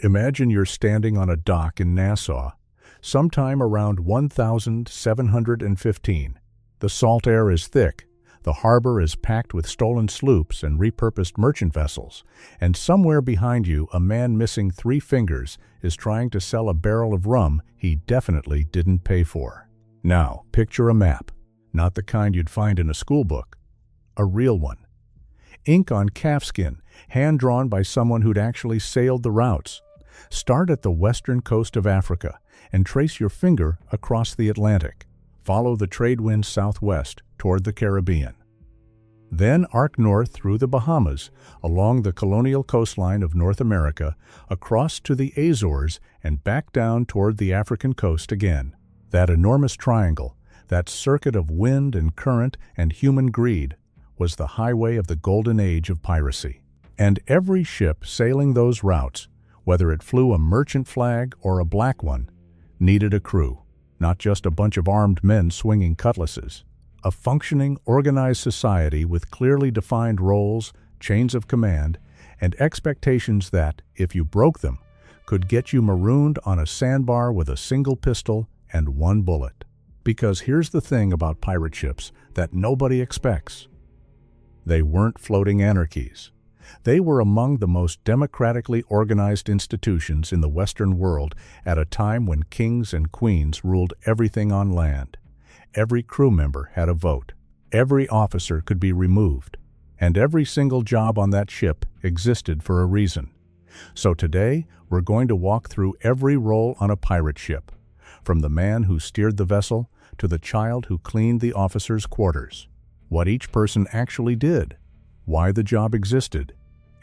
Imagine you're standing on a dock in Nassau, sometime around 1715. The salt air is thick, the harbor is packed with stolen sloops and repurposed merchant vessels, and somewhere behind you a man missing 3 fingers is trying to sell a barrel of rum he definitely didn't pay for. Now, picture a map, not the kind you'd find in a school book, a real one. Ink on calfskin, hand-drawn by someone who'd actually sailed the routes. Start at the western coast of Africa and trace your finger across the Atlantic. Follow the trade winds southwest toward the Caribbean. Then arc north through the Bahamas, along the colonial coastline of North America, across to the Azores, and back down toward the African coast again. That enormous triangle, that circuit of wind and current and human greed, was the highway of the Golden Age of Piracy. And every ship sailing those routes, whether it flew a merchant flag or a black one, needed a crew, not just a bunch of armed men swinging cutlasses. A functioning, organized society with clearly defined roles, chains of command, and expectations that, if you broke them, could get you marooned on a sandbar with a single pistol and 1 bullet. Because here's the thing about pirate ships that nobody expects. They weren't floating anarchies. They were among the most democratically organized institutions in the Western world at a time when kings and queens ruled everything on land. Every crew member had a vote. Every officer could be removed. And every single job on that ship existed for a reason. So today, we're going to walk through every role on a pirate ship, from the man who steered the vessel to the child who cleaned the officer's quarters. What each person actually did, why the job existed,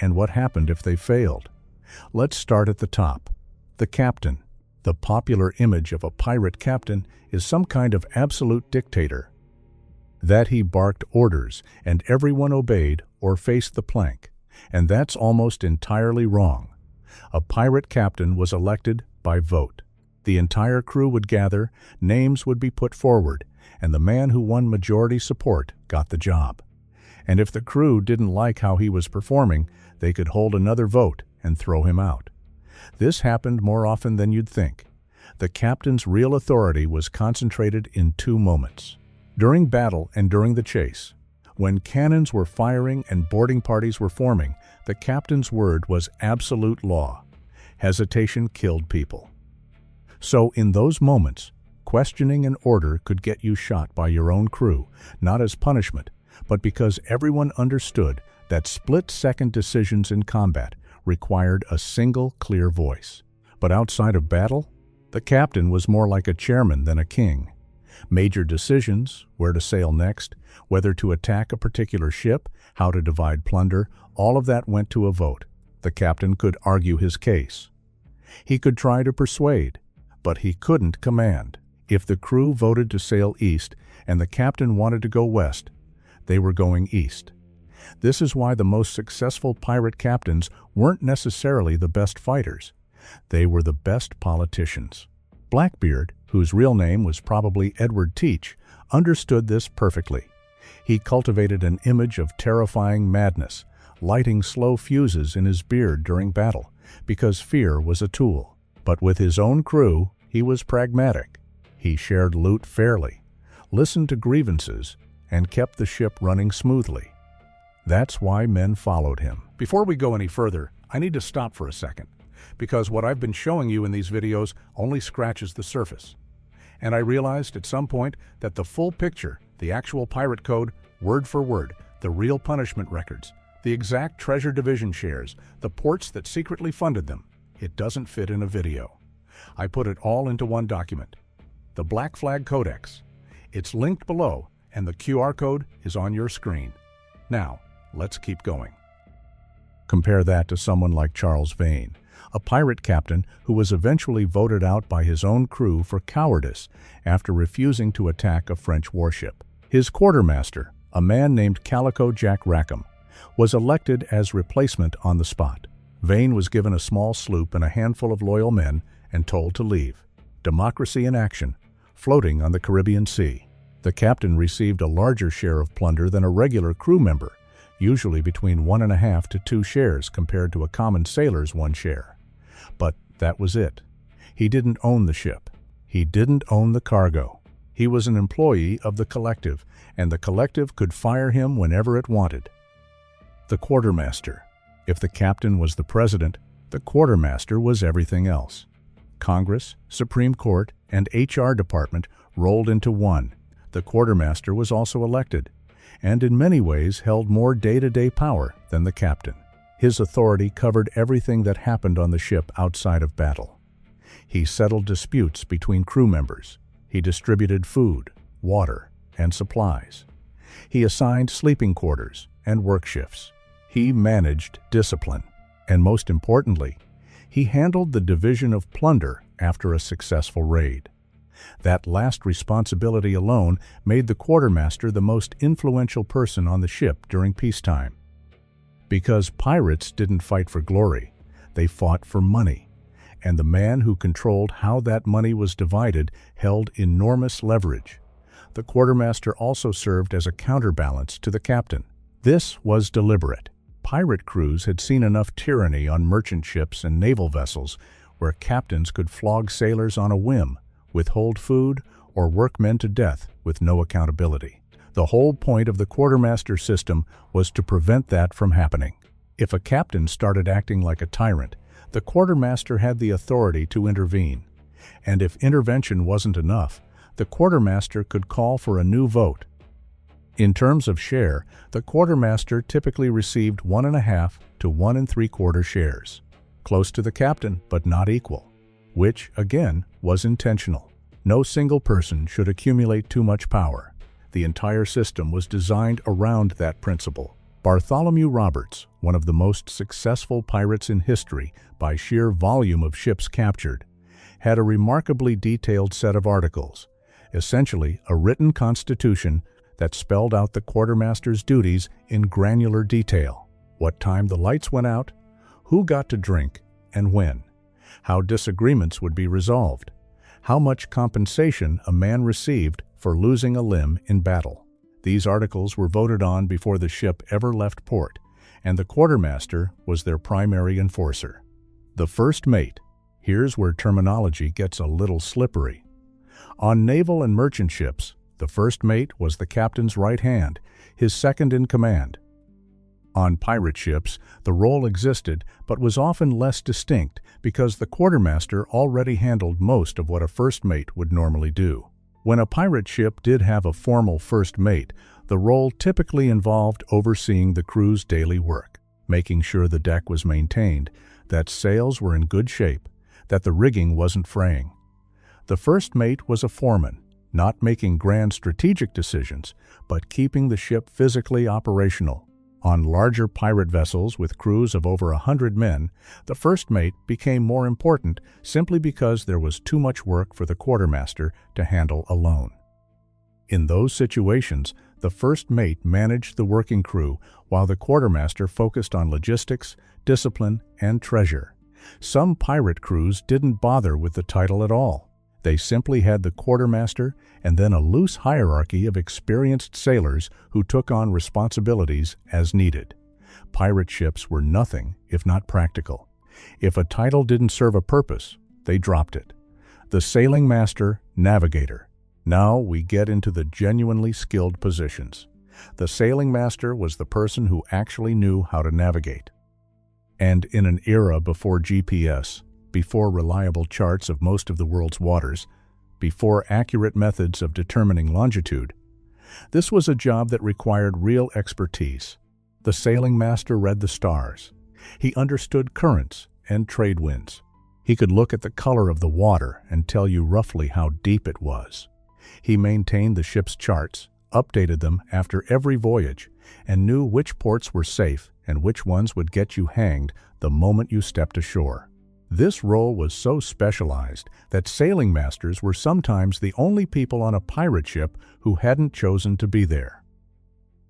and what happened if they failed. Let's start at the top. The captain. The popular image of a pirate captain is some kind of absolute dictator. That he barked orders and everyone obeyed or faced the plank. And that's almost entirely wrong. A pirate captain was elected by vote. The entire crew would gather, names would be put forward, and the man who won majority support got the job. And if the crew didn't like how he was performing, they could hold another vote and throw him out. This happened more often than you'd think. The captain's real authority was concentrated in 2 moments: during battle and during the chase. When cannons were firing and boarding parties were forming, the captain's word was absolute law. Hesitation killed people. So in those moments, questioning an order could get you shot by your own crew, not as punishment, but because everyone understood that split-second decisions in combat required a single clear voice. But outside of battle, the captain was more like a chairman than a king. Major decisions, where to sail next, whether to attack a particular ship, how to divide plunder, all of that went to a vote. The captain could argue his case. He could try to persuade, but he couldn't command. If the crew voted to sail east and the captain wanted to go west, they were going east. This is why the most successful pirate captains weren't necessarily the best fighters. They were the best politicians. Blackbeard, whose real name was probably Edward Teach, understood this perfectly. He cultivated an image of terrifying madness, lighting slow fuses in his beard during battle, because fear was a tool. But with his own crew, he was pragmatic. He shared loot fairly, listened to grievances, and kept the ship running smoothly. That's why men followed him. Before we go any further, I need to stop for a second, because what I've been showing you in these videos only scratches the surface. And I realized at some point that the full picture, the actual pirate code, word for word, the real punishment records, the exact treasure division shares, the ports that secretly funded them, it doesn't fit in a video. I put it all into one document, the Black Flag Codex. It's linked below, and the QR code is on your screen. Now, let's keep going. Compare that to someone like Charles Vane, a pirate captain who was eventually voted out by his own crew for cowardice after refusing to attack a French warship. His quartermaster, a man named Calico Jack Rackham, was elected as replacement on the spot. Vane was given a small sloop and a handful of loyal men and told to leave. Democracy in action, floating on the Caribbean Sea. The captain received a larger share of plunder than a regular crew member, usually between 1.5 to 2 shares compared to a common sailor's 1 share. But that was it. He didn't own the ship. He didn't own the cargo. He was an employee of the collective, and the collective could fire him whenever it wanted. The quartermaster. If the captain was the president, the quartermaster was everything else. Congress, Supreme Court, and HR department rolled into one. The quartermaster was also elected, and in many ways held more day-to-day power than the captain. His authority covered everything that happened on the ship outside of battle. He settled disputes between crew members. He distributed food, water, and supplies. He assigned sleeping quarters and work shifts. He managed discipline. And most importantly, he handled the division of plunder after a successful raid. That last responsibility alone made the quartermaster the most influential person on the ship during peacetime. Because pirates didn't fight for glory, they fought for money, and the man who controlled how that money was divided held enormous leverage. The quartermaster also served as a counterbalance to the captain. This was deliberate. Pirate crews had seen enough tyranny on merchant ships and naval vessels where captains could flog sailors on a whim, withhold food, or work men to death with no accountability. The whole point of the quartermaster system was to prevent that from happening. If a captain started acting like a tyrant, the quartermaster had the authority to intervene. And if intervention wasn't enough, the quartermaster could call for a new vote. In terms of share, the quartermaster typically received 1.5 to 1 3/4 shares, close to the captain but not equal, which, again, was intentional. No single person should accumulate too much power. The entire system was designed around that principle. Bartholomew Roberts, one of the most successful pirates in history by sheer volume of ships captured, had a remarkably detailed set of articles, essentially a written constitution that spelled out the quartermaster's duties in granular detail. What time the lights went out, who got to drink, and when. How disagreements would be resolved. How much compensation a man received for losing a limb in battle. These articles were voted on before the ship ever left port, and the quartermaster was their primary enforcer. The first mate. Here's where terminology gets a little slippery. On naval and merchant ships, the first mate was the captain's right hand, his second in command. On pirate ships, the role existed but was often less distinct because the quartermaster already handled most of what a first mate would normally do. When a pirate ship did have a formal first mate, the role typically involved overseeing the crew's daily work, making sure the deck was maintained, that sails were in good shape, that the rigging wasn't fraying. The first mate was a foreman, not making grand strategic decisions, but keeping the ship physically operational. On larger pirate vessels with crews of over 100 men, the first mate became more important simply because there was too much work for the quartermaster to handle alone. In those situations, the first mate managed the working crew while the quartermaster focused on logistics, discipline, and treasure. Some pirate crews didn't bother with the title at all. They simply had the quartermaster and then a loose hierarchy of experienced sailors who took on responsibilities as needed. Pirate ships were nothing if not practical. If a title didn't serve a purpose, they dropped it. The sailing master, navigator. Now we get into the genuinely skilled positions. The sailing master was the person who actually knew how to navigate. And in an era before GPS, before reliable charts of most of the world's waters, before accurate methods of determining longitude, this was a job that required real expertise. The sailing master read the stars. He understood currents and trade winds. He could look at the color of the water and tell you roughly how deep it was. He maintained the ship's charts, updated them after every voyage, and knew which ports were safe and which ones would get you hanged the moment you stepped ashore. This role was so specialized that sailing masters were sometimes the only people on a pirate ship who hadn't chosen to be there.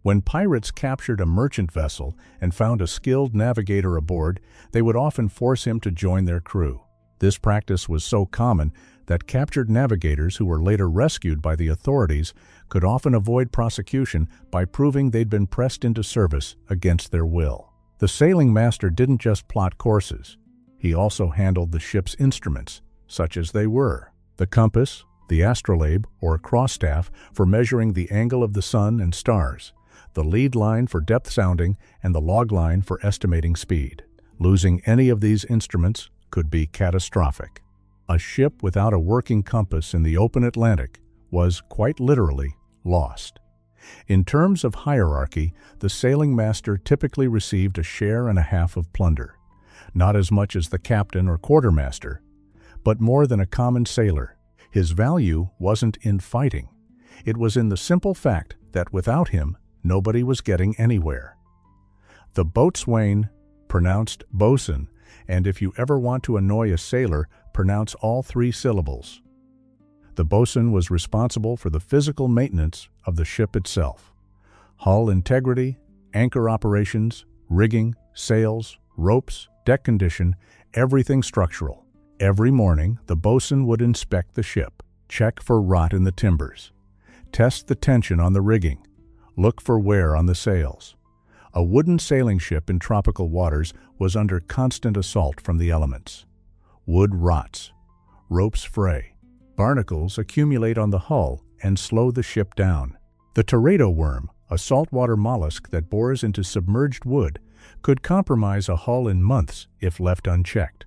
When pirates captured a merchant vessel and found a skilled navigator aboard, they would often force him to join their crew. This practice was so common that captured navigators who were later rescued by the authorities could often avoid prosecution by proving they'd been pressed into service against their will. The sailing master didn't just plot courses. He also handled the ship's instruments, such as they were the compass, the astrolabe or cross-staff for measuring the angle of the sun and stars, the lead line for depth sounding, and the log line for estimating speed. Losing any of these instruments could be catastrophic. A ship without a working compass in the open Atlantic was, quite literally, lost. In terms of hierarchy, the sailing master typically received a share and a half of plunder. Not as much as the captain or quartermaster, but more than a common sailor. His value wasn't in fighting. It was in the simple fact that without him, nobody was getting anywhere. The boatswain, pronounced bosun, and if you ever want to annoy a sailor, pronounce all 3 syllables. The bosun was responsible for the physical maintenance of the ship itself. Hull integrity, anchor operations, rigging, sails, ropes, deck condition, everything structural. Every morning, the bosun would inspect the ship, check for rot in the timbers, test the tension on the rigging, look for wear on the sails. A wooden sailing ship in tropical waters was under constant assault from the elements. Wood rots, ropes fray, barnacles accumulate on the hull and slow the ship down. The teredo worm, a saltwater mollusk that bores into submerged wood, could compromise a hull in months if left unchecked.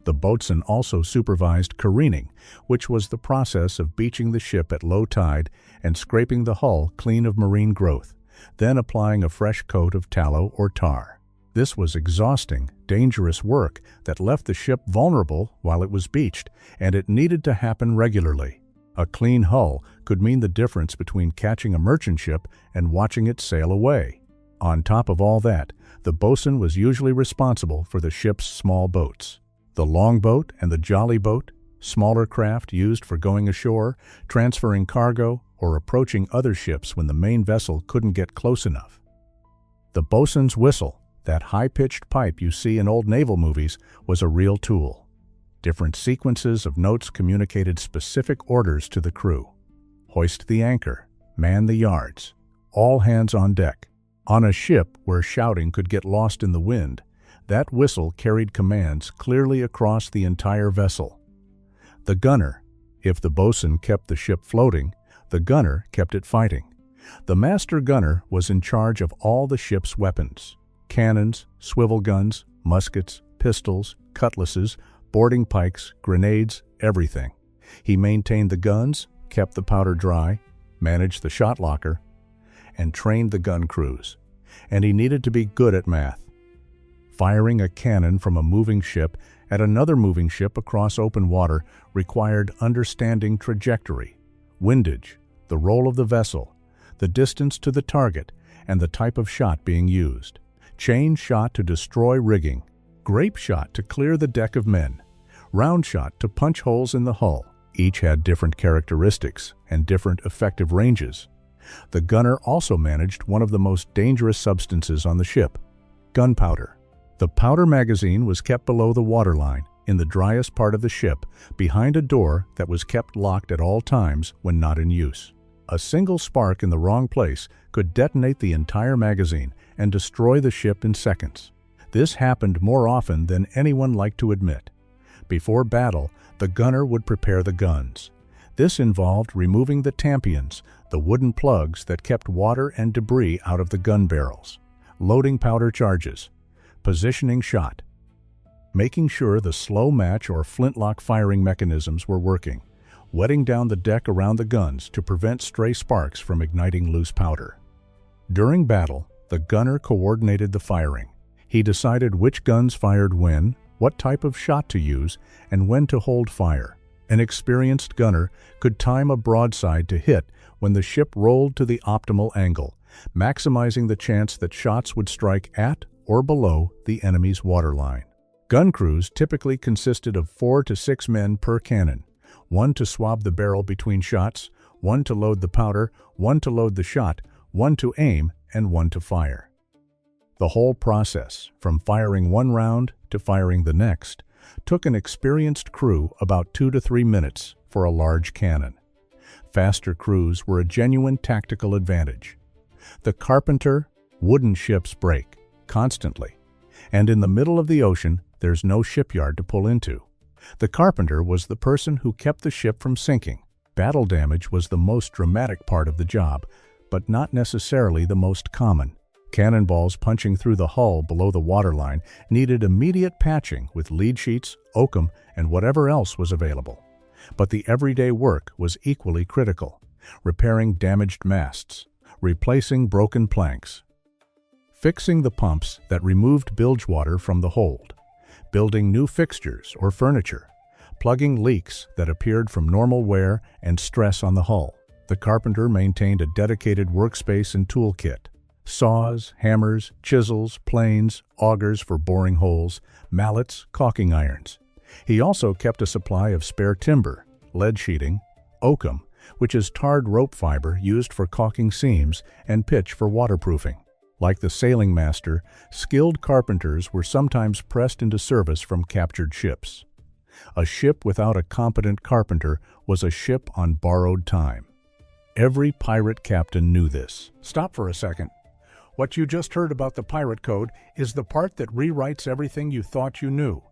The boatswain also supervised careening, which was the process of beaching the ship at low tide and scraping the hull clean of marine growth, then applying a fresh coat of tallow or tar. This was exhausting, dangerous work that left the ship vulnerable while it was beached, and it needed to happen regularly. A clean hull could mean the difference between catching a merchant ship and watching it sail away. On top of all that, the boatswain was usually responsible for the ship's small boats. The longboat and the jolly boat, smaller craft used for going ashore, transferring cargo, or approaching other ships when the main vessel couldn't get close enough. The boatswain's whistle, that high-pitched pipe you see in old naval movies, was a real tool. Different sequences of notes communicated specific orders to the crew. Hoist the anchor, man the yards, all hands on deck. On a ship where shouting could get lost in the wind, that whistle carried commands clearly across the entire vessel. The gunner, if the boatswain kept the ship floating, the gunner kept it fighting. The master gunner was in charge of all the ship's weapons: cannons, swivel guns, muskets, pistols, cutlasses, boarding pikes, grenades, everything. He maintained the guns, kept the powder dry, managed the shot locker, and trained the gun crews. And he needed to be good at math. Firing a cannon from a moving ship at another moving ship across open water required understanding trajectory, windage, the roll of the vessel, the distance to the target, and the type of shot being used. Chain shot to destroy rigging, grape shot to clear the deck of men, round shot to punch holes in the hull. Each had different characteristics and different effective ranges. The gunner also managed one of the most dangerous substances on the ship: gunpowder. The powder magazine was kept below the waterline, in the driest part of the ship, behind a door that was kept locked at all times when not in use. A single spark in the wrong place could detonate the entire magazine and destroy the ship in seconds. This happened more often than anyone liked to admit. Before battle, the gunner would prepare the guns. This involved removing the tampions, the wooden plugs that kept water and debris out of the gun barrels, loading powder charges, positioning shot, making sure the slow match or flintlock firing mechanisms were working, wetting down the deck around the guns to prevent stray sparks from igniting loose powder. During battle, the gunner coordinated the firing. He decided which guns fired when, what type of shot to use, and when to hold fire. An experienced gunner could time a broadside to hit when the ship rolled to the optimal angle, maximizing the chance that shots would strike at or below the enemy's waterline. Gun crews typically consisted of 4 to 6 men per cannon, 1 to swab the barrel between shots, 1 to load the powder, 1 to load the shot, 1 to aim, and 1 to fire. The whole process, from firing one round to firing the next, took an experienced crew about 2 to 3 minutes for a large cannon. Faster crews were a genuine tactical advantage. The carpenter, wooden ships break constantly, and in the middle of the ocean, there's no shipyard to pull into. The carpenter was the person who kept the ship from sinking. Battle damage was the most dramatic part of the job, but not necessarily the most common. Cannonballs punching through the hull below the waterline needed immediate patching with lead sheets, oakum, and whatever else was available. But the everyday work was equally critical: repairing damaged masts, replacing broken planks, fixing the pumps that removed bilge water from the hold, building new fixtures or furniture, plugging leaks that appeared from normal wear and stress on the hull. The carpenter maintained a dedicated workspace and toolkit: saws, hammers, chisels, planes, augers for boring holes, mallets, caulking irons. He also kept a supply of spare timber, lead sheeting, oakum, which is tarred rope fiber used for caulking seams, and pitch for waterproofing. Like the sailing master, skilled carpenters were sometimes pressed into service from captured ships. A ship without a competent carpenter was a ship on borrowed time. Every pirate captain knew this. Stop for a second. What you just heard about the pirate code is the part that rewrites everything you thought you knew.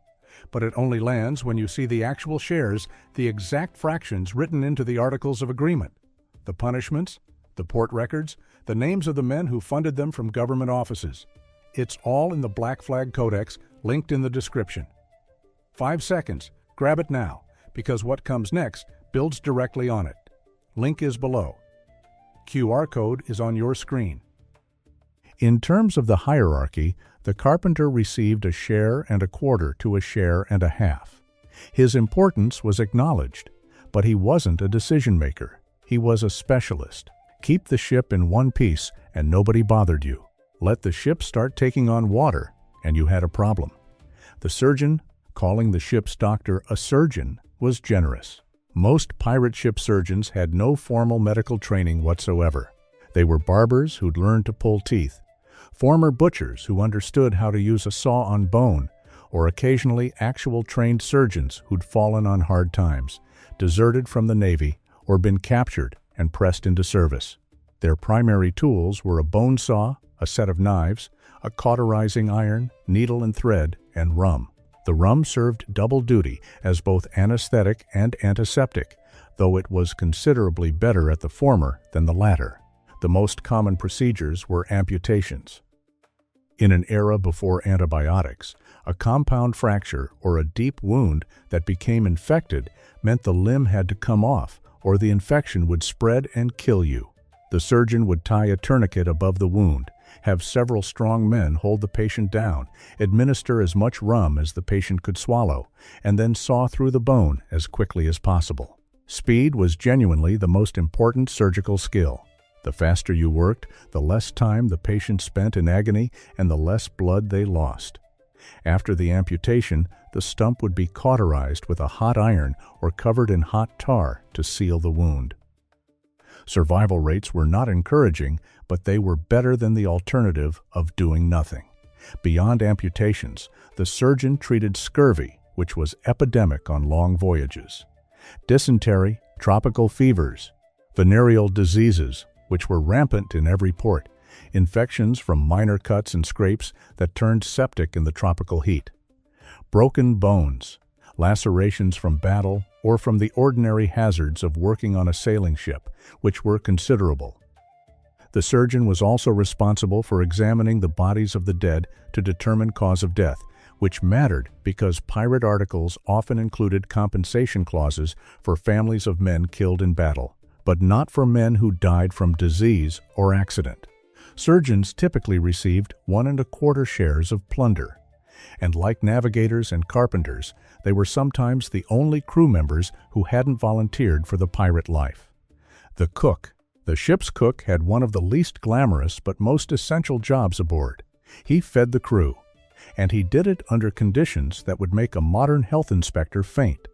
But it only lands when you see the actual shares, the exact fractions written into the Articles of Agreement, the punishments, the port records, the names of the men who funded them from government offices. It's all in the Black Flag Codex, linked in the description. 5 seconds. Grab it now, because what comes next builds directly on it. Link is below. QR code is on your screen. In terms of the hierarchy, the carpenter received a share and a quarter to a share and a half. His importance was acknowledged, but he wasn't a decision-maker. He was a specialist. Keep the ship in one piece and nobody bothered you. Let the ship start taking on water and you had a problem. The surgeon, calling the ship's doctor a surgeon, was generous. Most pirate ship surgeons had no formal medical training whatsoever. They were barbers who'd learned to pull teeth, former butchers who understood how to use a saw on bone, or occasionally actual trained surgeons who'd fallen on hard times, deserted from the Navy, or been captured and pressed into service. Their primary tools were a bone saw, a set of knives, a cauterizing iron, needle and thread, and rum. The rum served double duty as both anesthetic and antiseptic, though it was considerably better at the former than the latter. The most common procedures were amputations. In an era before antibiotics, a compound fracture or a deep wound that became infected meant the limb had to come off, or the infection would spread and kill you. The surgeon would tie a tourniquet above the wound, have several strong men hold the patient down, administer as much rum as the patient could swallow, and then saw through the bone as quickly as possible. Speed was genuinely the most important surgical skill. The faster you worked, the less time the patient spent in agony and the less blood they lost. After the amputation, the stump would be cauterized with a hot iron or covered in hot tar to seal the wound. Survival rates were not encouraging, but they were better than the alternative of doing nothing. Beyond amputations, the surgeon treated scurvy, which was epidemic on long voyages, dysentery, tropical fevers, venereal diseases, which were rampant in every port, infections from minor cuts and scrapes that turned septic in the tropical heat, broken bones, lacerations from battle or from the ordinary hazards of working on a sailing ship, which were considerable. The surgeon was also responsible for examining the bodies of the dead to determine cause of death, which mattered because pirate articles often included compensation clauses for families of men killed in battle, but not for men who died from disease or accident. Surgeons typically received 1 1/4 shares of plunder, and like navigators and carpenters, they were sometimes the only crew members who hadn't volunteered for the pirate life. The cook. The ship's cook had one of the least glamorous but most essential jobs aboard. He fed the crew, and he did it under conditions that would make a modern health inspector faint.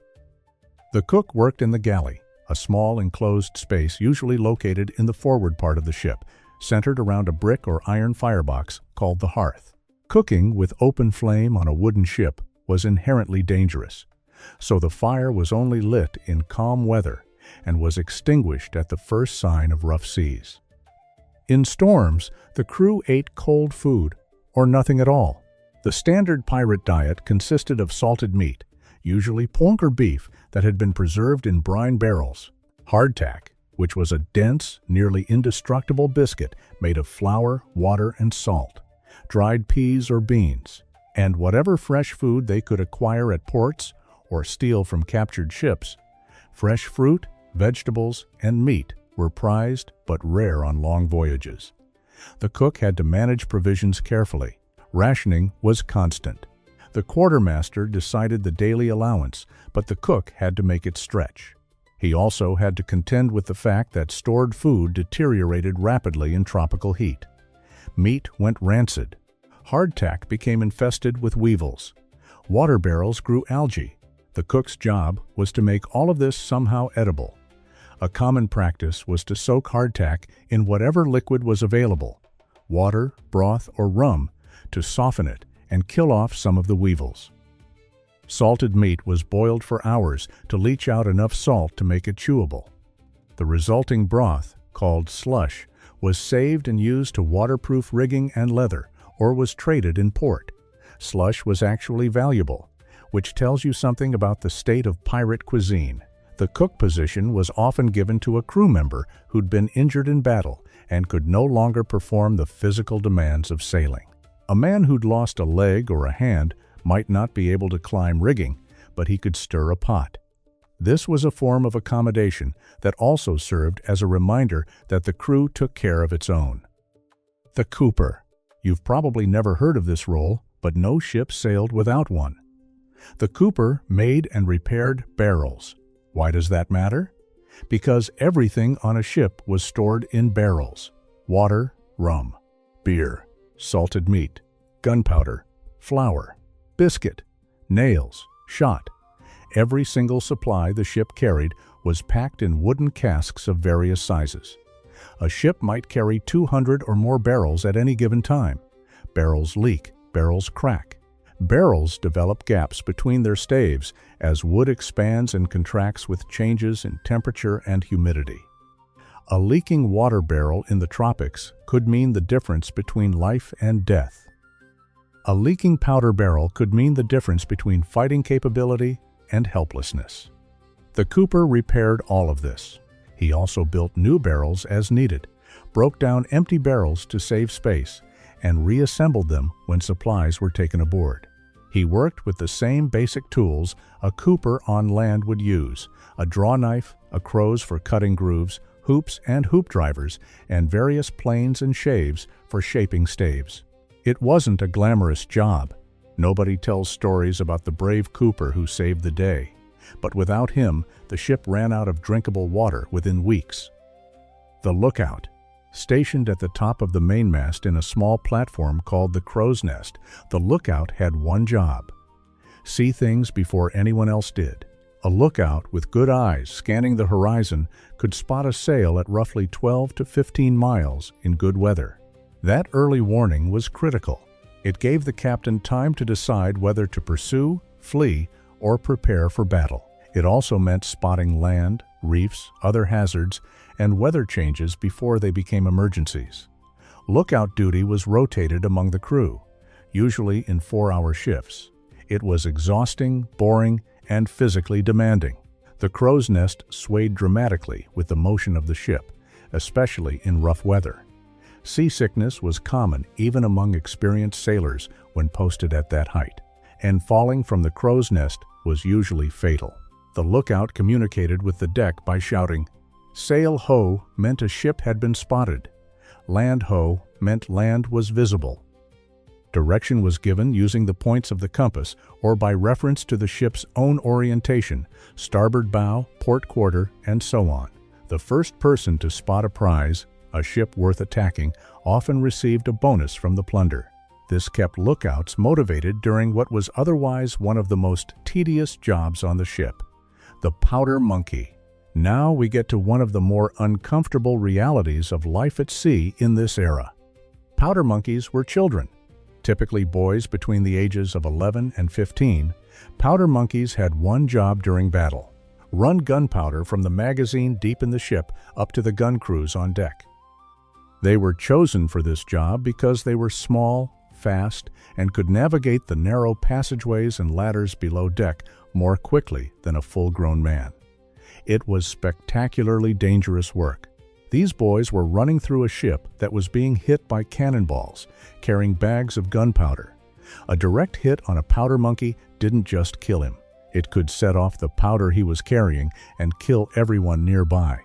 The cook worked in the galley, a small enclosed space usually located in the forward part of the ship, centered around a brick or iron firebox called the hearth. Cooking with open flame on a wooden ship was inherently dangerous, so the fire was only lit in calm weather and was extinguished at the first sign of rough seas. In storms, the crew ate cold food or nothing at all. The standard pirate diet consisted of salted meat, usually pork or beef that had been preserved in brine barrels, hardtack, which was a dense, nearly indestructible biscuit made of flour, water, and salt, dried peas or beans, and whatever fresh food they could acquire at ports or steal from captured ships. Fresh fruit, vegetables, and meat were prized but rare on long voyages. The cook had to manage provisions carefully. Rationing was constant. The quartermaster decided the daily allowance, but the cook had to make it stretch. He also had to contend with the fact that stored food deteriorated rapidly in tropical heat. Meat went rancid. Hardtack became infested with weevils. Water barrels grew algae. The cook's job was to make all of this somehow edible. A common practice was to soak hardtack in whatever liquid was available, water, broth, or rum, to soften it and kill off some of the weevils. Salted meat was boiled for hours to leach out enough salt to make it chewable. The resulting broth, called slush, was saved and used to waterproof rigging and leather, or was traded in port. Slush was actually valuable, which tells you something about the state of pirate cuisine. The cook position was often given to a crew member who'd been injured in battle and could no longer perform the physical demands of sailing. A man who'd lost a leg or a hand might not be able to climb rigging, but he could stir a pot. This was a form of accommodation that also served as a reminder that the crew took care of its own. The cooper. You've probably never heard of this role, but no ship sailed without one. The cooper made and repaired barrels. Why does that matter? Because everything on a ship was stored in barrels: water, rum, beer, salted meat, gunpowder, flour, biscuit, nails, shot. Every single supply the ship carried was packed in wooden casks of various sizes. A ship might carry 200 or more barrels at any given time. Barrels leak, barrels crack. Barrels develop gaps between their staves as wood expands and contracts with changes in temperature and humidity. A leaking water barrel in the tropics could mean the difference between life and death. A leaking powder barrel could mean the difference between fighting capability and helplessness. The cooper repaired all of this. He also built new barrels as needed, broke down empty barrels to save space, and reassembled them when supplies were taken aboard. He worked with the same basic tools a cooper on land would use: a draw knife, a crows for cutting grooves, hoops and hoop drivers, and various planes and shaves for shaping staves. It wasn't a glamorous job. Nobody tells stories about the brave cooper who saved the day. But without him, the ship ran out of drinkable water within weeks. The lookout. Stationed at the top of the mainmast in a small platform called the crow's nest, the lookout had one job: see things before anyone else did. A lookout with good eyes scanning the horizon could spot a sail at roughly 12 to 15 miles in good weather. That early warning was critical. It gave the captain time to decide whether to pursue, flee, or prepare for battle. It also meant spotting land, reefs, other hazards, and weather changes before they became emergencies. Lookout duty was rotated among the crew, usually in 4-hour shifts. It was exhausting, boring, and physically demanding. The crow's nest swayed dramatically with the motion of the ship, especially in rough weather. Seasickness was common even among experienced sailors when posted at that height, and falling from the crow's nest was usually fatal. The lookout communicated with the deck by shouting. Sail ho meant a ship had been spotted. Land ho meant land was visible. Direction was given using the points of the compass or by reference to the ship's own orientation, starboard bow, port quarter, and so on. The first person to spot a prize, a ship worth attacking, often received a bonus from the plunder. This kept lookouts motivated during what was otherwise one of the most tedious jobs on the ship. The powder monkey. Now we get to one of the more uncomfortable realities of life at sea in this era. Powder monkeys were children. Typically boys between the ages of 11 and 15, powder monkeys had one job during battle: run gunpowder from the magazine deep in the ship up to the gun crews on deck. They were chosen for this job because they were small, fast and could navigate the narrow passageways and ladders below deck more quickly than a full-grown man. It was spectacularly dangerous work. These boys were running through a ship that was being hit by cannonballs, carrying bags of gunpowder. A direct hit on a powder monkey didn't just kill him. It could set off the powder he was carrying and kill everyone nearby.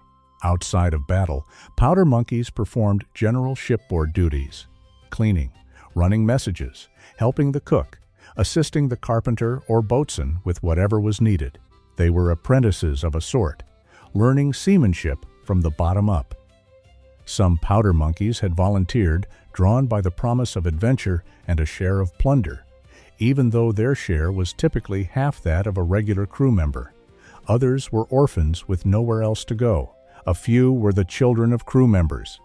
Outside of battle, powder monkeys performed general shipboard duties: cleaning, running messages, helping the cook, assisting the carpenter or boatswain with whatever was needed. They were apprentices of a sort, learning seamanship from the bottom up. Some powder monkeys had volunteered, drawn by the promise of adventure and a share of plunder, even though their share was typically half that of a regular crew member. Others were orphans with nowhere else to go. A few were the children of crew members.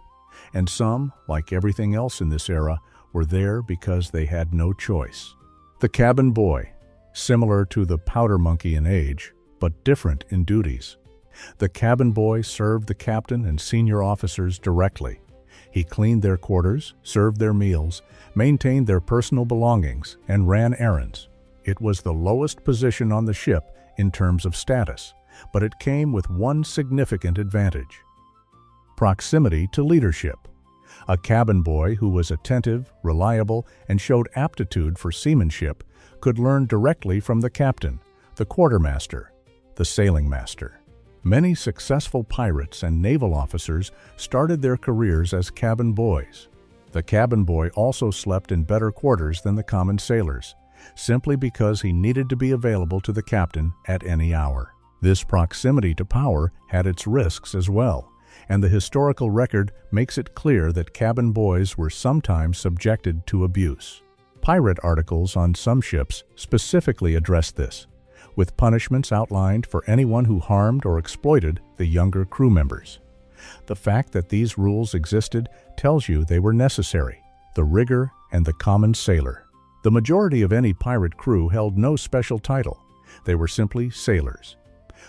And some, like everything else in this era, were there because they had no choice. The cabin boy, similar to the powder monkey in age, but different in duties. The cabin boy served the captain and senior officers directly. He cleaned their quarters, served their meals, maintained their personal belongings, and ran errands. It was the lowest position on the ship in terms of status, but it came with one significant advantage: proximity to leadership. A cabin boy who was attentive, reliable, and showed aptitude for seamanship could learn directly from the captain, the quartermaster, the sailing master. Many successful pirates and naval officers started their careers as cabin boys. The cabin boy also slept in better quarters than the common sailors, simply because he needed to be available to the captain at any hour. This proximity to power had its risks as well, and the historical record makes it clear that cabin boys were sometimes subjected to abuse. Pirate articles on some ships specifically addressed this, with punishments outlined for anyone who harmed or exploited the younger crew members. The fact that these rules existed tells you they were necessary: the rigor and the common sailor. The majority of any pirate crew held no special title. They were simply sailors.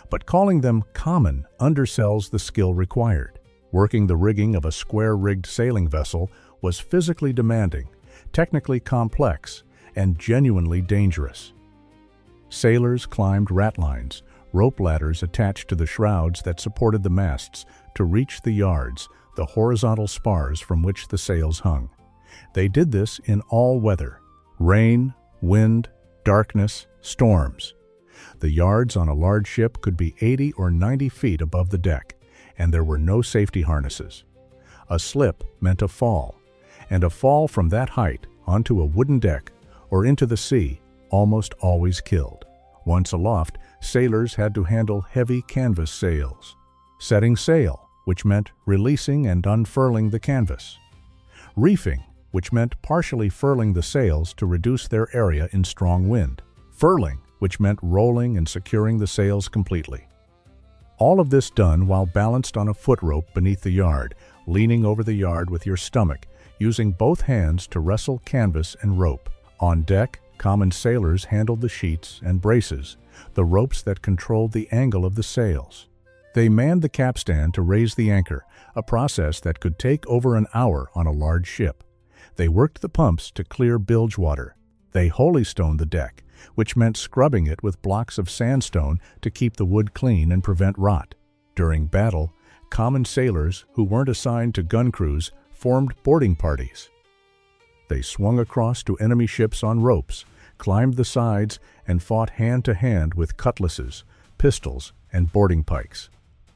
But calling them common undersells the skill required. Working the rigging of a square-rigged sailing vessel was physically demanding, technically complex, and genuinely dangerous. Sailors climbed ratlines, rope ladders attached to the shrouds that supported the masts, to reach the yards, the horizontal spars from which the sails hung. They did this in all weather: rain, wind, darkness, storms. The yards on a large ship could be 80 or 90 feet above the deck, and there were no safety harnesses. A slip meant a fall, and a fall from that height onto a wooden deck or into the sea almost always killed. Once aloft, sailors had to handle heavy canvas sails. Setting sail, which meant releasing and unfurling the canvas. Reefing, which meant partially furling the sails to reduce their area in strong wind. Furling, which meant rolling and securing the sails completely. All of this done while balanced on a foot rope beneath the yard, leaning over the yard with your stomach, using both hands to wrestle canvas and rope. On deck, common sailors handled the sheets and braces, the ropes that controlled the angle of the sails. They manned the capstan to raise the anchor, a process that could take over an hour on a large ship. They worked the pumps to clear bilge water. They holystoned the deck, which meant scrubbing it with blocks of sandstone to keep the wood clean and prevent rot. During battle, common sailors who weren't assigned to gun crews formed boarding parties. They swung across to enemy ships on ropes, climbed the sides, and fought hand-to-hand with cutlasses, pistols, and boarding pikes.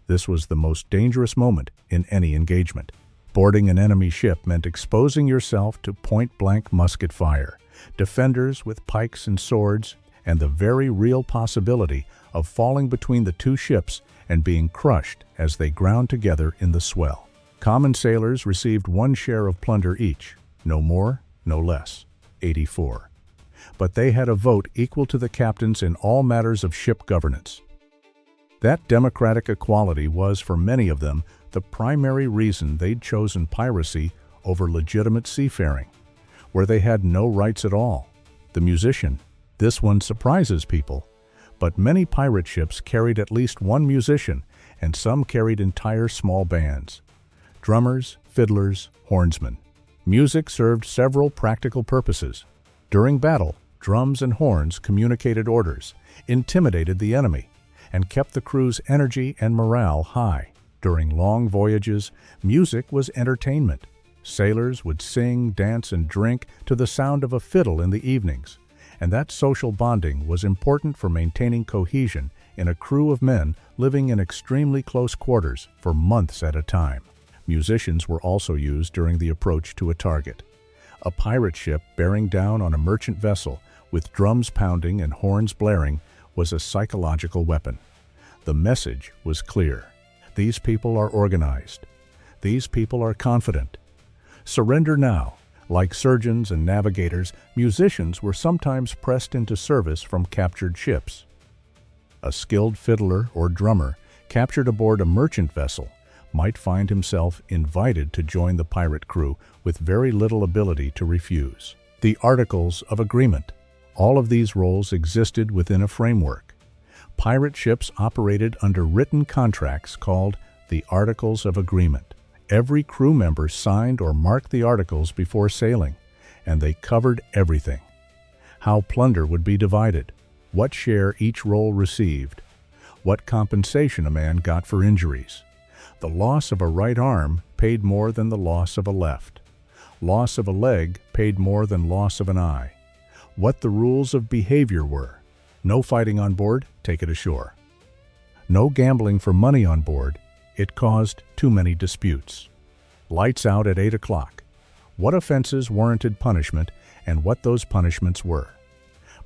This was the most dangerous moment in any engagement. Boarding an enemy ship meant exposing yourself to point-blank musket fire, defenders with pikes and swords, and the very real possibility of falling between the two ships and being crushed as they ground together in the swell. Common sailors received one share of plunder each, no more, no less, 84. But they had a vote equal to the captains in all matters of ship governance. That democratic equality was, for many of them, the primary reason they'd chosen piracy over legitimate seafaring, where they had no rights at all. The musician. This one surprises people, but many pirate ships carried at least one musician, and some carried entire small bands. Drummers, fiddlers, hornsmen. Music served several practical purposes. During battle, drums and horns communicated orders, intimidated the enemy, and kept the crew's energy and morale high. During long voyages, music was entertainment. Sailors would sing, dance, and drink to the sound of a fiddle in the evenings, and that social bonding was important for maintaining cohesion in a crew of men living in extremely close quarters for months at a time. Musicians were also used during the approach to a target. A pirate ship bearing down on a merchant vessel with drums pounding and horns blaring was a psychological weapon. The message was clear. These people are organized. These people are confident. Surrender now. Like surgeons and navigators, musicians were sometimes pressed into service from captured ships. A skilled fiddler or drummer captured aboard a merchant vessel might find himself invited to join the pirate crew with very little ability to refuse. The Articles of Agreement. All of these roles existed within a framework. Pirate ships operated under written contracts called the Articles of Agreement. Every crew member signed or marked the articles before sailing, and they covered everything. How plunder would be divided, what share each role received, what compensation a man got for injuries. The loss of a right arm paid more than the loss of a left. Loss of a leg paid more than loss of an eye. What the rules of behavior were. No fighting on board, take it ashore. No gambling for money on board, it caused too many disputes. Lights out at 8 o'clock. What offenses warranted punishment and what those punishments were.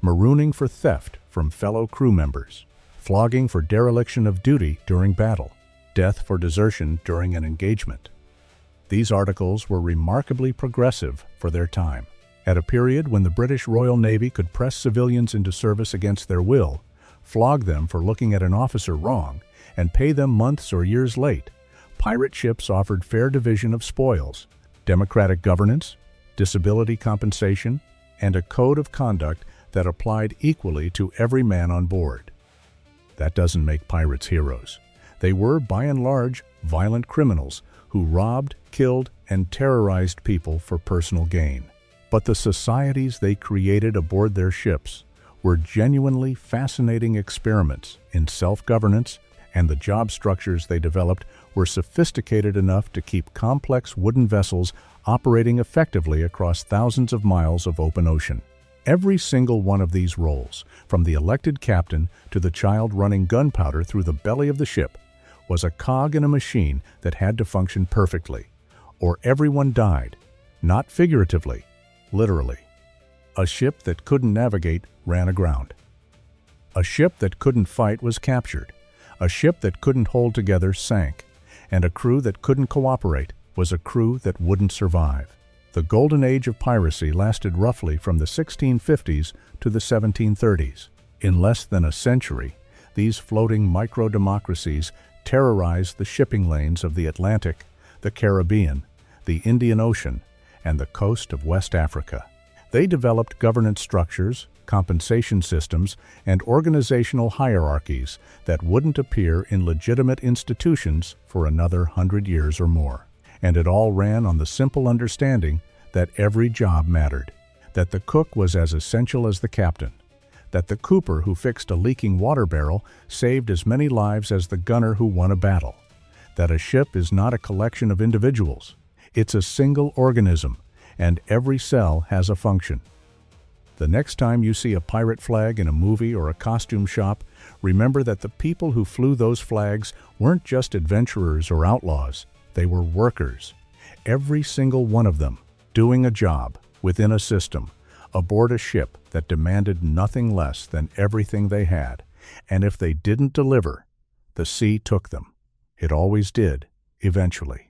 Marooning for theft from fellow crew members. Flogging for dereliction of duty during battle. Death for desertion during an engagement. These articles were remarkably progressive for their time. At a period when the British Royal Navy could press civilians into service against their will, flog them for looking at an officer wrong, and pay them months or years late, pirate ships offered fair division of spoils, democratic governance, disability compensation, and a code of conduct that applied equally to every man on board. That doesn't make pirates heroes. They were, by and large, violent criminals who robbed, killed, and terrorized people for personal gain. But the societies they created aboard their ships were genuinely fascinating experiments in self-governance, and the job structures they developed were sophisticated enough to keep complex wooden vessels operating effectively across thousands of miles of open ocean. Every single one of these roles, from the elected captain to the child running gunpowder through the belly of the ship, was a cog in a machine that had to function perfectly, or everyone died, not figuratively, literally. A ship that couldn't navigate ran aground. A ship that couldn't fight was captured. A ship that couldn't hold together sank, and a crew that couldn't cooperate was a crew that wouldn't survive. The Golden Age of Piracy lasted roughly from the 1650s to the 1730s. In less than a century, these floating micro-democracies terrorized the shipping lanes of the Atlantic, the Caribbean, the Indian Ocean, and the coast of West Africa. They developed governance structures, compensation systems, and organizational hierarchies that wouldn't appear in legitimate institutions for another 100 years or more. And it all ran on the simple understanding that every job mattered, that the cook was as essential as the captain, that the cooper who fixed a leaking water barrel saved as many lives as the gunner who won a battle, that a ship is not a collection of individuals, it's a single organism, and every cell has a function. The next time you see a pirate flag in a movie or a costume shop, remember that the people who flew those flags weren't just adventurers or outlaws, they were workers. Every single one of them doing a job within a system, aboard a ship that demanded nothing less than everything they had, and if they didn't deliver, the sea took them. It always did, eventually.